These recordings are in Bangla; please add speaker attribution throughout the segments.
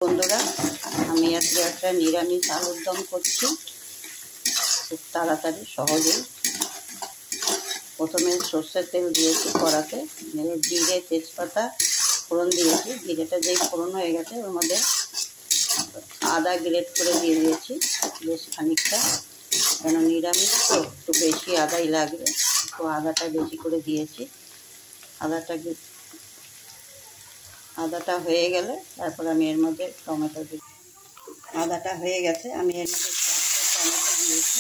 Speaker 1: বন্ধুরা, আমি আজকে একটা নিরামিষ আলুর দম করছি, খুব তাড়াতাড়ি সহজেই। প্রথমে সর্ষের তেল দিয়েছি কড়াতে, জিরে তেজপাতা ফোড়ন দিয়েছি। জিরেটা যেই ফোড়ন হয়ে গেছে ওর মধ্যে আদা গ্রেট করে দিয়ে দিয়েছি বেশ খানিকটা, কেন নিরামিষ তো একটু বেশি আদাই লাগবে, তো আদাটা বেশি করে দিয়েছি। আদাটা হয়ে গেলে তারপর আমি এর মধ্যে টমেটো দিই। আদাটা হয়ে গেছে, আমি এর মধ্যে 4টে টমেটো দিয়েছি।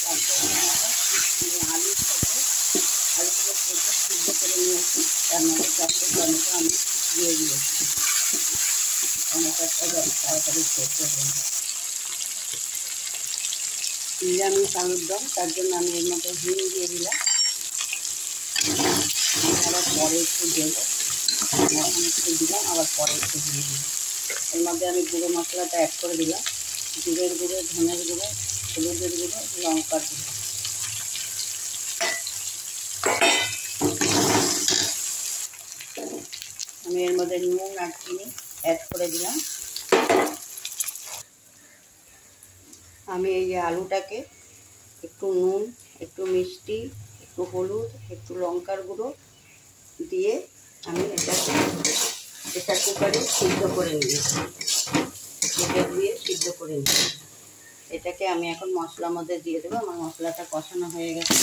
Speaker 1: 4টে টমেটো আলুর সাথে আলুগুলো সিদ্ধ করে নিয়েছি, তার মধ্যে 4টে টমেটো আমি দিয়ে দিয়েছি। টমেটোটা তাড়াতাড়ি সেদ্ধ হয়ে যায়। নিরামিষ আলুর দম, তার জন্য আমি এর মধ্যে হিং দিয়ে দিলাম। আবার পরে একটু দেবো, এখন একটু দিলাম, আবার পরে একটু দিয়ে দিলাম। এর মধ্যে আমি গুঁড়ো মশলাটা অ্যাড করে দিলাম, জিরের গুঁড়ো, ধনের গুঁড়ো, হলুদের গুঁড়ো, লঙ্কার গুঁড়ো। আমি এর মধ্যে নুন আর চিনি অ্যাড করে দিলাম। আমি এই যে আলুটাকে একটু নুন, একটু মিষ্টি, একটু হলুদ, একটু লঙ্কার গুঁড়ো দিয়ে আমি এটাকে প্রেসার কুকারে সিদ্ধ করে নিয়েছি, দিয়ে সিদ্ধ করে নিয়েছি। এটাকে আমি এখন মশলার মধ্যে দিয়ে দেবো। আমার মশলাটা কষানো হয়ে গেছে।